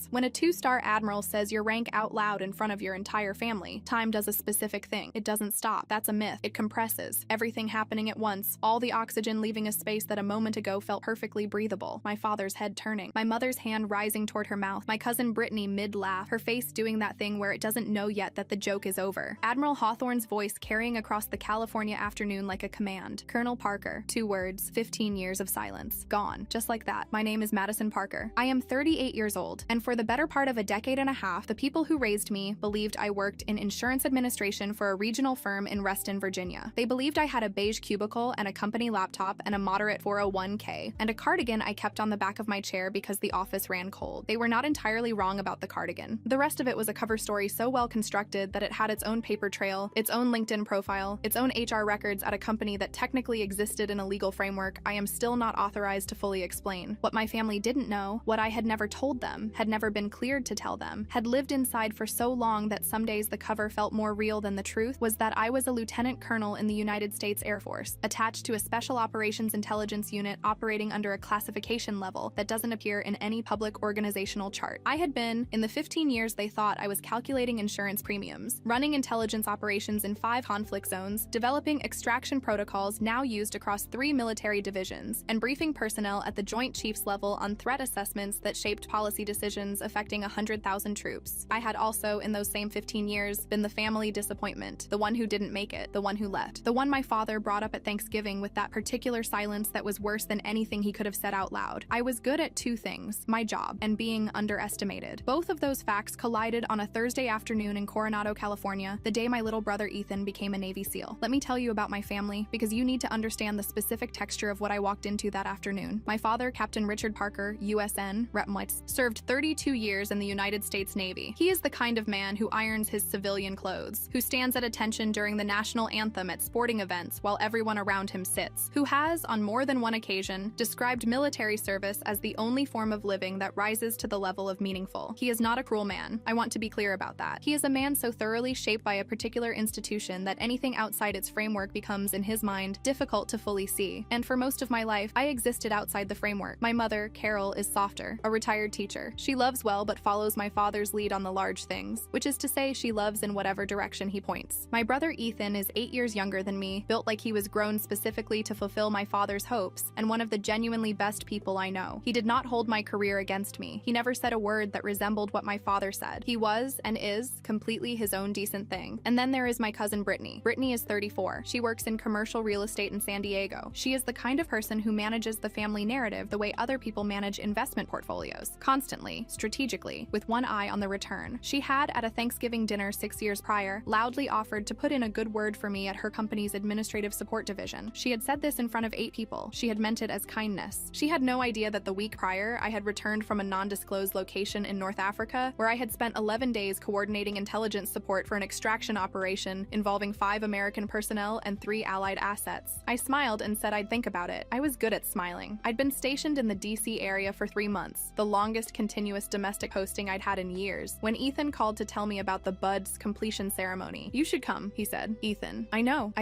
seconds. When a 2-star admiral says your rank out loud in front of your entire family, time does a specific thing. It doesn't stop. That's a myth. It compresses. Everything happening at once. All the oxygen leaving a space that a moment ago felt perfectly breathable. My father's head turning. My mother's hand rising toward her mouth. My cousin Brittany mid-laugh, her face doing that thing where it doesn't know yet that the joke is over. Admiral Hawthorne's voice carrying across the California afternoon like a command. Colonel Parker. 2 words. 15 years of silence. Gone. Just like that. My name is Madison Parker. I am 38 years old, and for the better part of a decade and a half, the people who raised me believed I worked in insurance administration for a regional firm in Reston, Virginia. They believed I had a beige cubicle and a company laptop and a moderate 401k, and a cardigan I kept on the back of my chair because the office ran cold. They were not entirely wrong about the cardigan. The rest of it was a cover story so well constructed that it had its own paper trail, its own LinkedIn profile, its own HR records at a company that technically existed in a legal framework I am still not authorized to fully explain. What my family didn't know, what I had never told them, had never been cleared to tell them, had lived inside for so long that some days the cover felt more real than the truth, was that I was a lieutenant colonel in the United States Air Force, attached to a special operations intelligence unit operating under a classification level that doesn't appear in any public organizational chart. I had been, in the 15 years they thought I was calculating insurance premiums, running intelligence operations in 5 conflict zones, developing extraction protocols now used across 3 military divisions, and briefing personnel at the Joint Chiefs level on threat assessments that shaped policy decisions affecting 100,000 troops. I had also, in those same 15 years, been the family disappointment, the one who didn't make it, the one who left, the one my father brought up at Thanksgiving with that particular silence that was worse than anything he could have said out loud. I was good at 2 things, my job and being underestimated. Both of those facts collided on a Thursday afternoon in Coronado, California, the day my little brother Ethan became a Navy SEAL. Let me tell you about my family, because you need to understand the specific texture of what I walked into that afternoon. My father, Captain Richard Parker, USN, Repmwitz, served 32 years in the United States Navy. He is the kind of man who irons his civilian clothes, who stands at attention during the national anthem at sporting events while everyone around him sits, who has, on more than one occasion, described military service as the only form of living that rises to the level of meaningful. He is not a cruel man. I want to be clear about that. He is a man so thoroughly shaped by a particular institution that anything outside its framework becomes, in his mind, difficult to fully see. And for most of my life, I existed outside the framework. My mother, Carol, is softer, a retired teacher. She loves well but follows my father's lead on the large things, which is to say she loves in whatever direction he points. My brother Ethan is 8 years younger than me, built like he was grown specifically to fulfill my father's hopes, and one of the genuinely best people I know. He did not hold my career against me. He never said a word that resembled what my father said. He was, and is, completely his own decent thing. And then there is my cousin Brittany. Brittany is 34. She works in commercial real estate in San Diego. She is the kind of person who manages the family narrative the way other people manage investment portfolios, constantly, strategically, with one eye on the return. She had, at a Thanksgiving dinner 6 years prior, loudly offered to put in a good word for me at her company's administrative support division. She had said this in front of 8 people. She had meant it as kindness. She had no idea that the week prior, I had returned from a non-disclosed location in North Africa, where I had spent 11 days coordinating intelligence support for an extraction operation involving 5 American personnel and 3 Allied assets. I smiled and said I'd think about it. I was good at smiling. I'd been stationed in the DC area for 3 months, the longest continuous domestic posting I'd had in years, when Ethan called to tell me about the Bud's completion ceremony. "You should come," he said. "Ethan, I know.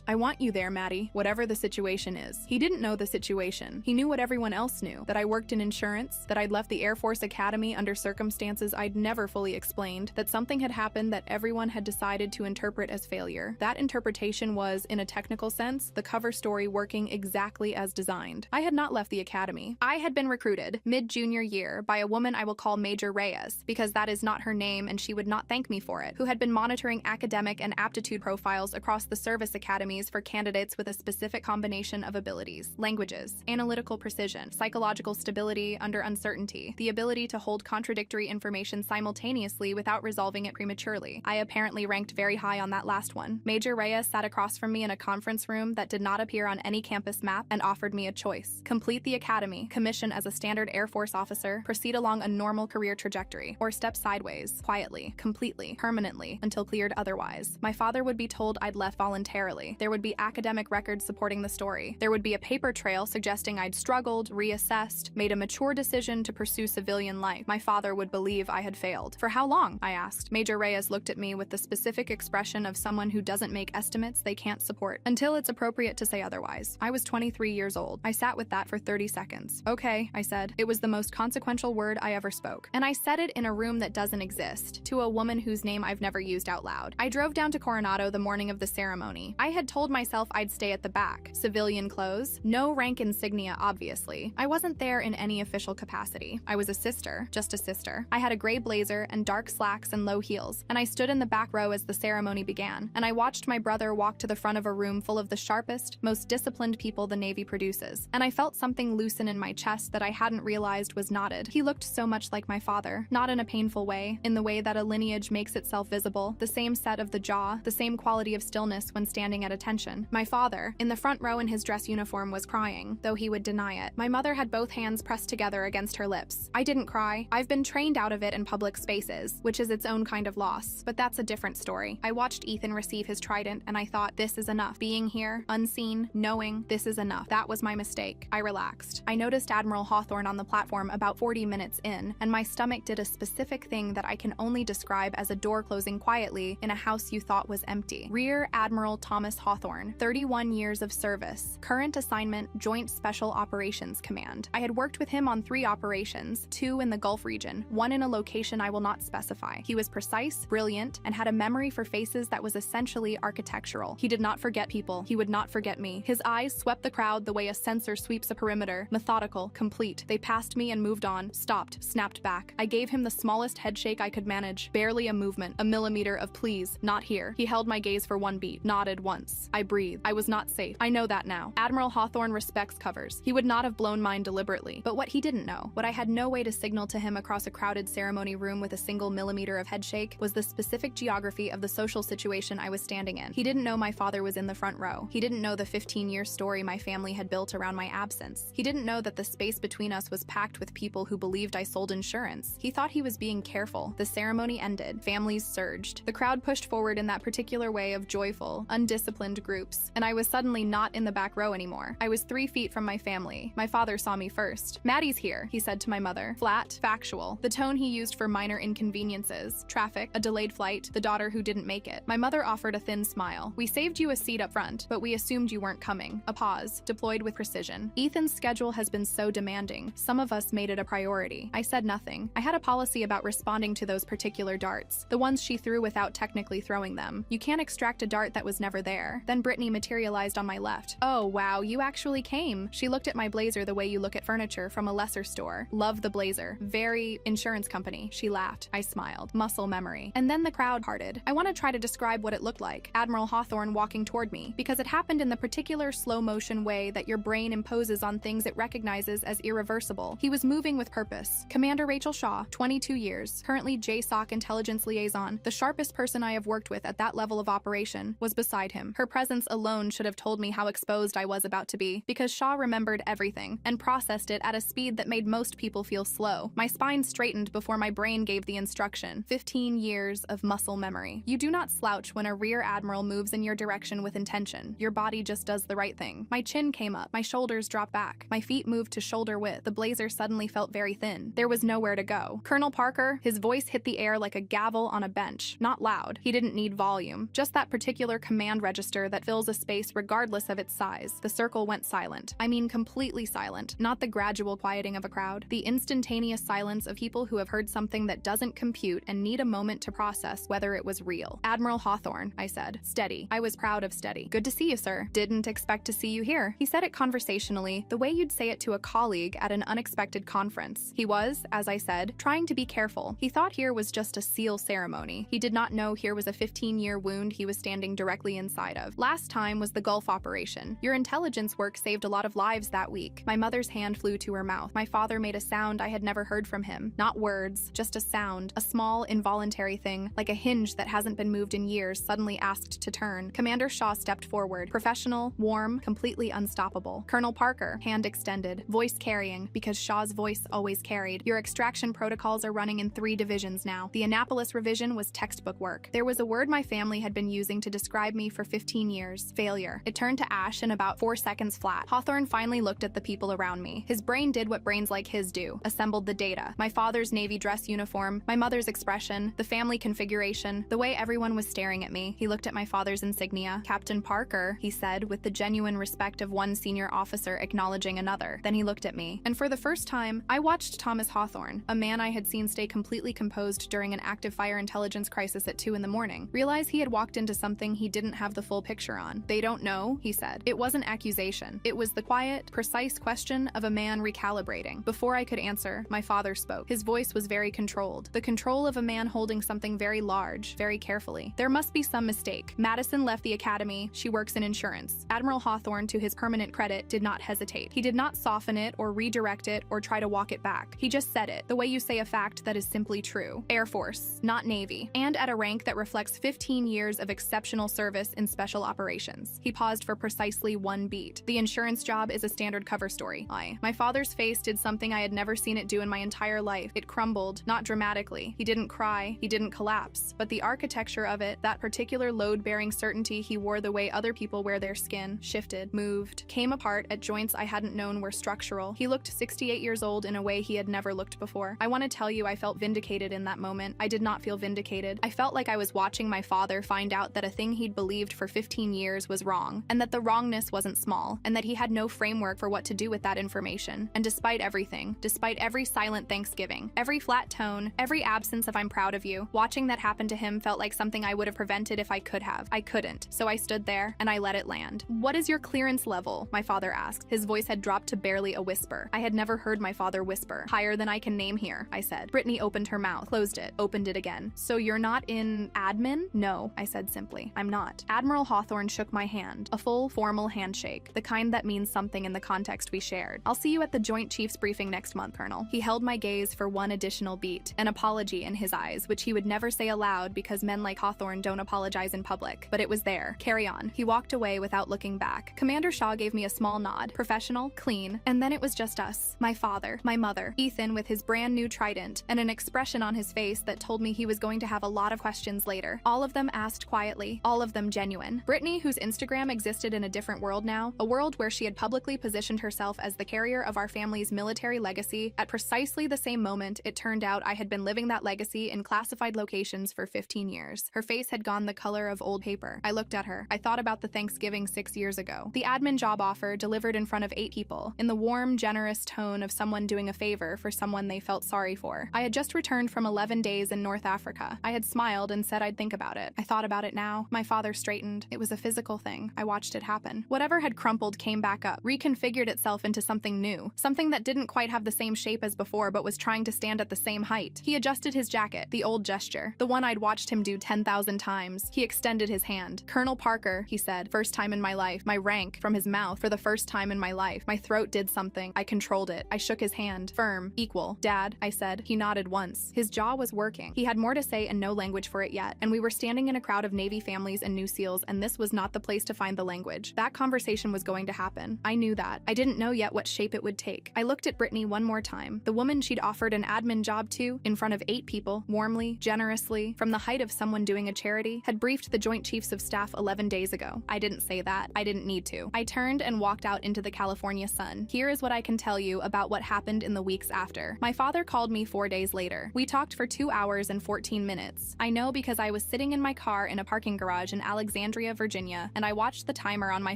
I want you there, Maddie, whatever the situation is." He didn't know the situation. He knew what everyone else knew, that I worked in insurance, that I'd left the Air Force Academy under circumstances I'd never fully explained, that something had happened that everyone had decided to interpret as failure. That interpretation was, in a technical sense, the cover story working exactly as designed. I had not left the academy. I had been recruited, mid-junior year, by a woman I will call Major Reyes, because that is not her name and she would not thank me for it, who had been monitoring academic and aptitude profiles across the service academies for candidates with a specific combination of abilities: languages, analytical precision, psychological stability under uncertainty, the ability to hold contradictory information simultaneously without resolving it prematurely. I apparently ranked very high on that last one. Major Reyes sat across from me in a conference room that did not appear on any campus map and offered me a choice: complete the academy, commission as a standard Air Force officer, proceed along a normal career trajectory, or step sideways, quietly, completely, permanently, until cleared otherwise. My father would be told I'd left voluntarily. There would be academic records supporting the story. There would be a paper trail suggesting I'd struggled, reassessed, made a mature decision to pursue civilian life. My father would believe I had failed. "For how long?" I asked. Major Reyes looked at me with the specific expression of someone who doesn't make estimates they can't support. "Until it's appropriate to say otherwise." I was 23 years old. I sat with that for 30 seconds. "Okay," I said. It was the most consequential word I ever spoke. And I said it in a room that doesn't exist, to a woman whose name I've never used out loud. I drove down to Coronado the morning of the ceremony. I had told myself I'd stay at the back. Civilian clothes, no rank insignia, obviously. I wasn't there in any official capacity. I was a sister, just a sister. I had a gray blazer and dark slacks and low heels, and I stood in the back row as the ceremony began, and I watched my brother walk to the front of a room full of the sharpest, most disciplined people the Navy produces, and I felt something loosen in my chest that I hadn't realized was knotted. He looked so much like my father, not in a painful way, in the way that a lineage makes itself visible, the same set of the jaw, the same quality of stillness when standing at attention. My father, in the front row in his dress uniform, was crying, though he would deny it. My mother had both hands pressed together against her lips. I didn't cry. I've been trained out of it in public spaces, which is its own kind of loss, but that's a different story. I watched Ethan receive his trident, and I thought, this is enough. Being here, unseen, knowing, this is enough. That was my mistake. I relaxed. I noticed Admiral Hawthorne on the platform about 40 minutes in, and my stomach did a specific thing that I can only describe as a door closing quietly in a house you thought was empty. Rear Admiral Thomas Hawthorne, 31 years of service, current assignment, Joint Special Operations Command. I had worked with him on 3 operations, 2 in the Gulf region, 1 in a location I will not specify. He was precise, brilliant, and had a memory for faces that was essentially architectural. He did not forget people. He would not forget me. His eyes swept the crowd the way a sensor sweeps a perimeter, methodical, complete. They passed me and moved on, stopped, snapped back. I gave him the smallest headshake I could manage, barely a movement, a millimeter of please, not here. He held my gaze for 1 beat, nodded once. I breathed. I was not safe. I know that now. Admiral Hawthorne respects covers. He would not have blown mine deliberately. But what he didn't know, what I had no way to signal to him across a crowded ceremony room with a single millimeter of headshake, was the specific geography of the social situation I was standing in. He didn't know my father was in the front row. He didn't know the 15-year story my family had built around my absence. He didn't know that the space between us was packed with people who believed I sold insurance. He thought he was being careful. The ceremony ended. Families surged. The crowd pushed forward in that particular way of joyful, undisciplined groups, and I was suddenly not in the back row anymore. I was 3 feet from my family. My father saw me first. "Maddie's here," he said to my mother. Flat, factual, the tone he used for minor inconveniences. Traffic, a delayed flight, the daughter who didn't make it. My mother offered a thin smile. "We saved you a seat up front, but we assumed you weren't coming." A pause, deployed with precision. "Ethan's schedule has been so demanding. Some of us made it a priority." I said nothing. I had a policy about responding to those particular darts, the ones she threw without technically throwing them. You can't extract a dart that was never there. Then Brittany materialized on my left. "Oh, wow, you actually came." She looked at my blazer the way you look at furniture from a lesser store. "Love the blazer. Very insurance company." She laughed. I smiled. Muscle memory. And then the crowd parted. I want to try to describe what it looked like. Admiral Hawthorne walking toward me, because it happened in the particular slow motion way that your brain imposes on things it recognizes as irreversible. He was moving with purpose. Commander Rachel Shaw, 22 years, currently JSOC intelligence liaison, the sharpest person I have worked with at that level of operation, was beside him. Her presence alone should have told me how exposed I was about to be, because Shaw remembered everything and processed it at a speed that made most people feel slow. My spine straightened before my brain gave the instruction. 15 years of muscle memory. You do not slouch when a rear admiral moves in your direction with intention. Your body just does the right thing. My chin came up. My shoulders dropped back. My feet moved to shoulder width. The blazer suddenly felt very thin. There was nowhere to go. Colonel Parker, his voice hit the air like a gavel on a bench. Not loud. He didn't need volume. Just that particular command register that fills a space regardless of its size. The circle went silent. I mean completely silent. Not the gradual quieting of a crowd. The instantaneous silence of people who have heard something that doesn't compute and need a moment to process whether it was real. "Admiral Hawthorne," I said. "Steady." I was proud of steady. "Good to see you, sir. Didn't expect to see you here." He said it conversationally, the way you'd say it to a colleague at an unexpected conference. He was, as I said, trying to be careful. He thought here was just a seal ceremony. He did not know here was a 15-year wound he was standing directly inside of. "Last time was the Gulf operation. Your intelligence work saved a lot of lives that week." My mother's hand flew to her mouth. My father made a sound I had never heard from him. Not words, just a sound. A small, involuntary thing, like a hinge that hasn't been moved in years, suddenly asked to turn. Commander Shaw stepped forward. Professional, warm, completely unstoppable. Colonel Parker, hand extended, voice carrying, because Shaw's voice always carried. "Your extraction protocols are running in 3 divisions now. The Annapolis revision was textbook work. There was a word my family had been using to describe me for 15 years. Failure. It turned to ash in about 4 seconds flat. Hawthorne finally looked at the people around me. His brain did what brains like his do. Assembled the data. My father's Navy dress uniform, my mother's expression, the family configuration, the way everyone was staring at me. He looked at my father's insignia. "Captain Parker," he said, with the genuine respect of one senior officer acknowledging another. Then he looked at me. And for the first time, I watched Thomas Hawthorne Hawthorne, a man I had seen stay completely composed during an active fire intelligence crisis at 2 in the morning, realized he had walked into something he didn't have the full picture on. "They don't know," he said. It wasn't accusation. It was the quiet, precise question of a man recalibrating. Before I could answer, my father spoke. His voice was very controlled. The control of a man holding something very large, very carefully. "There must be some mistake. Madison left the academy. She works in insurance." Admiral Hawthorne, to his permanent credit, did not hesitate. He did not soften it or redirect it or try to walk it back. He just said it, the way you say a fact that is simply true. "Air Force, not Navy, and at a rank that reflects 15 years of exceptional service in special operations." He paused for precisely one beat. "The insurance job is a standard cover story." My father's face did something I had never seen it do in my entire life. It crumbled, not dramatically. He didn't cry, he didn't collapse, but the architecture of it, that particular load-bearing certainty he wore the way other people wear their skin, shifted, moved, came apart at joints I hadn't known were structural. He looked 68 years old in a way he had never looked before. I want to tell you I felt vindicated in that moment. I did not feel vindicated. I felt like I was watching my father find out that a thing he'd believed for 15 years was wrong, and that the wrongness wasn't small, and that he had no framework for what to do with that information. And despite everything, despite every silent thanksgiving, every flat tone, every absence of "I'm proud of you," watching that happen to him felt like something I would have prevented if I could have. I couldn't, so I stood there, and I let it land. "What is your clearance level?" my father asked. His voice had dropped to barely a whisper. I had never heard my father whisper. "Higher than I can name here," I said. Brittany opened her mouth, closed it, opened it again. "So you're not in admin?" "No," I said simply. "I'm not." Admiral Hawthorne shook my hand, a full, formal handshake, the kind that means something in the context we shared. "I'll see you at the Joint Chiefs briefing next month, Colonel." He held my gaze for one additional beat, an apology in his eyes, which he would never say aloud because men like Hawthorne don't apologize in public. But it was there. "Carry on." He walked away without looking back. Commander Shaw gave me a small nod, professional, clean, and then it was just us. My father, my mother, Ethan with his brand new trident, and an expression on his face that told me he was going to have a lot of questions later. All of them asked quietly, all of them genuine. Brittany, whose Instagram existed in a different world now, a world where she had publicly positioned herself as the carrier of our family's military legacy, at precisely the same moment it turned out I had been living that legacy in classified locations for 15 years. Her face had gone the color of old paper. I looked at her. I thought about the Thanksgiving 6 years ago. The admin job offer delivered in front of 8 people, in the warm, generous tone of someone doing a favor for someone they felt sorry for. I had just returned from 11 days in North Africa. I had smiled and said I'd think about it. I thought about it now. My father straightened. It was a physical thing. I watched it happen. Whatever had crumpled came back up, reconfigured itself into something new, something that didn't quite have the same shape as before but was trying to stand at the same height. He adjusted his jacket, the old gesture, the one I'd watched him do 10,000 times. He extended his hand. "Colonel Parker," he said, "first time in my life." My rank from his mouth for the first time in my life. My throat did something. I controlled it. I shook his hand. "Firm. Equal." "Dad," I said. He nodded once. His jaw was working. He had more to say and no language for it yet, and we were standing in a crowd of Navy families and new SEALs, and this was not the place to find the language. That conversation was going to happen. I knew that. I didn't know yet what shape it would take. I looked at Brittany one more time, the woman she'd offered an admin job to, in front of 8 people, warmly, generously, from the height of someone doing a charity, had briefed the Joint Chiefs of Staff 11 days ago. I didn't say that. I didn't need to. I turned and walked out into the California sun. Here is what I can tell you about what happened in the weeks after. My father called me 4 days later. We talked for 2 hours and 14 minutes. I know because I was sitting in my car in a parking garage in Alexandria, Virginia, and I watched the timer on my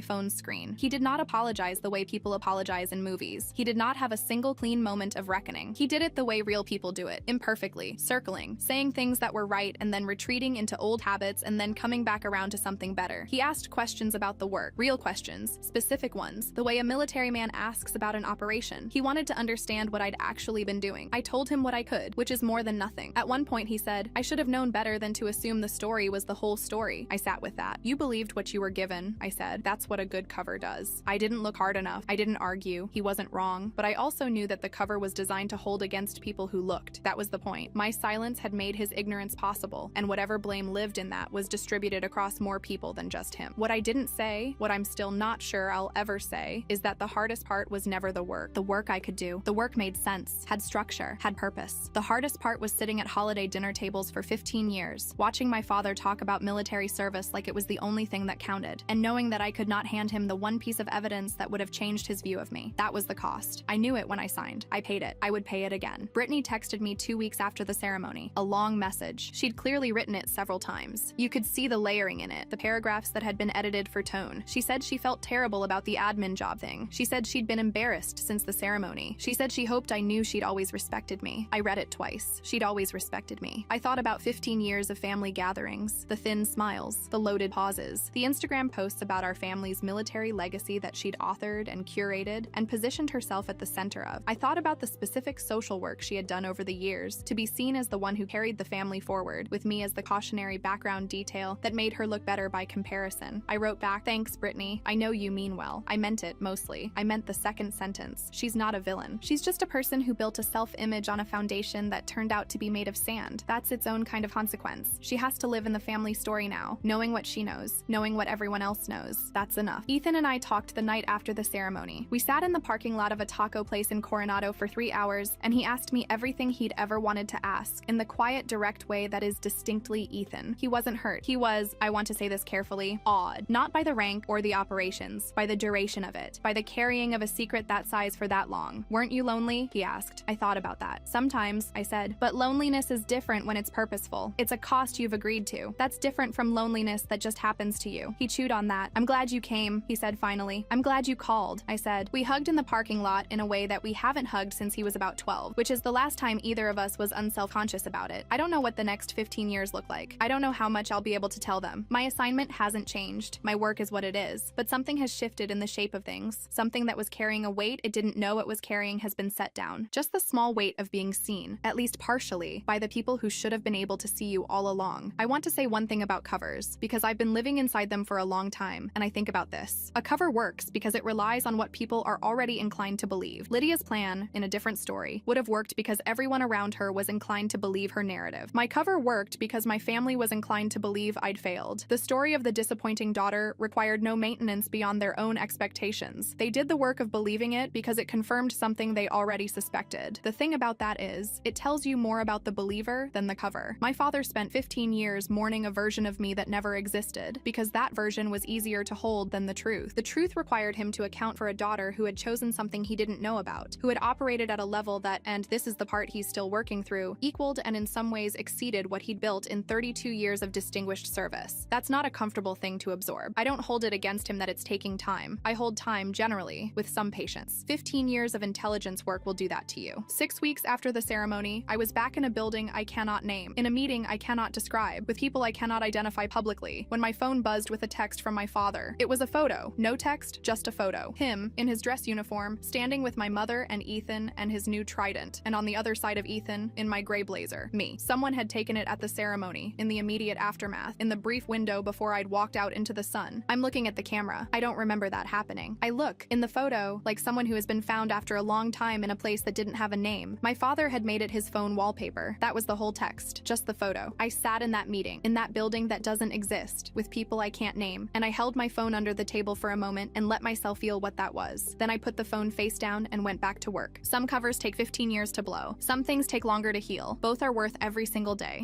phone's screen. He did not apologize the way people apologize in movies. He did not have a single clean moment of reckoning. He did it the way real people do it, imperfectly, circling, saying things that were right and then retreating into old habits and then coming back around to something better. He asked questions about the work, real questions, specific ones, the way a military man asks about an operation. He wanted to understand what I'd actually been doing. I told him what I could, which is more than nothing. At one point he said, "I should have known better than to assume the story was the whole story." I sat with that. "You believed what you were given," I said. "That's what a good cover does." I didn't look hard enough. I didn't argue. He wasn't wrong. But I also knew that the cover was designed to hold against people who looked. That was the point. My silence had made his ignorance possible, and whatever blame lived in that was distributed across more people than just him. What I didn't say, what I'm still not sure I'll ever say, is that the hardest part was never the work. The work I could do. The work made sense, had structure, had purpose. The hardest part was sitting at holiday dinner tables for 15 years, watching my father talk about military service like it was the only thing that counted, and knowing that I could not hand him the one piece of evidence that would have changed his view of me. That was the cost. I knew it when I signed. I paid it. I would pay it again. Brittany texted me 2 weeks after the ceremony. A long message. She'd clearly written it several times. You could see the layering in it, the paragraphs that had been edited for tone. She said she felt terrible about the admin job thing. She said she'd been embarrassed since the ceremony. She said she hoped I knew she'd always respected me. I read it twice. She'd always respected me. I thought about 15 years of family gatherings, the thin smiles, the loaded pauses, the Instagram posts about our family's military legacy that she'd authored and curated and positioned herself at the center of. I thought about the specific social work she had done over the years to be seen as the one who carried the family forward, with me as the cautionary background detail that made her look better by comparison. I wrote back, "Thanks, Brittany. I know you mean well." I meant it, mostly. I meant the second sentence. She's not a villain. She's just a person who built a self-image on a foundation that turned out to be made of sand. That's its own kind of consequence. She has to live in the family story now, knowing what she knows, knowing what everyone else knows. That's enough. Ethan and I talked the night after the ceremony. We sat in the parking lot of a taco place in Coronado for 3 hours, and he asked me everything he'd ever wanted to ask, in the quiet, direct way that is distinctly Ethan. He wasn't hurt. He was, I want to say this carefully, awed. Not by the rank or the operations, by the duration of it, by the carrying of a secret that size for that long. "Weren't you lonely?" he asked. I thought about that. "Sometimes," I said, "but loneliness is different when it's purposeful. It's a cost you've agreed to. That's different from loneliness that just happens to you." He chewed on that. "I'm glad you came," he said finally. "I'm glad you called," I said. We hugged in the parking lot in a way that we haven't hugged since he was about 12, which is the last time either of us was unself-conscious about it. I don't know what the next 15 years look like. I don't know how much I'll be able to tell them. My assignment hasn't changed. My work is what it is. But something has shifted in the shape of things. Something that was carrying a weight it didn't know it was carrying has been set down. Just the small weight of being seen, at least partially, by the people who should have been able to see you all along. I want to say one thing about covers, because I've been living inside them for a long time, and I think about this. A cover works because it relies on what people are already inclined to believe. Lydia's plan, in a different story, would have worked because everyone around her was inclined to believe her narrative. My cover worked because my family was inclined to believe I'd failed. The story of the disappointing daughter required no maintenance beyond their own expectations. They did the work of believing it because it confirmed something they already suspected. The thing about that is, it tells you more about the believer than the cover. My father spent 15 years mourning a version of me that never existed, because that version was easier to hold than the truth. The truth required him to account for a daughter who had chosen something he didn't know about, who had operated at a level that, and this is the part he's still working through, equaled and in some ways exceeded what he'd built in 32 years of distinguished service. That's not a comfortable thing to absorb. I don't hold it against him that it's taking time. I hold time, generally, with some patience. 15 years of intelligence work will do that to you. 6 weeks after the ceremony, I was back in a building I cannot name, in a meeting I cannot describe, with people I cannot identify publicly, when my phone buzzed with a text from my father. It was a photo. No text, just a photo. Him, in his dress uniform, standing with my mother and Ethan and his new trident, and on the other side of Ethan, in my gray blazer, me. Someone had taken it at the ceremony, in the immediate aftermath, in the brief window before I'd walked out into the sun. I'm looking at the camera. I don't remember that happening. I look, in the photo, like someone who has been found after a long time in a place that didn't have a name. My father had made it his phone wallpaper. That was the whole text, just the photo. I sat in that meeting, in that building that doesn't exist, with people I can't name, and I held my phone under the table for a moment and let myself feel what that was. Then I put the phone face down and went back to work. Some covers take 15 years to blow. Some things take longer to heal. Both are worth every single day.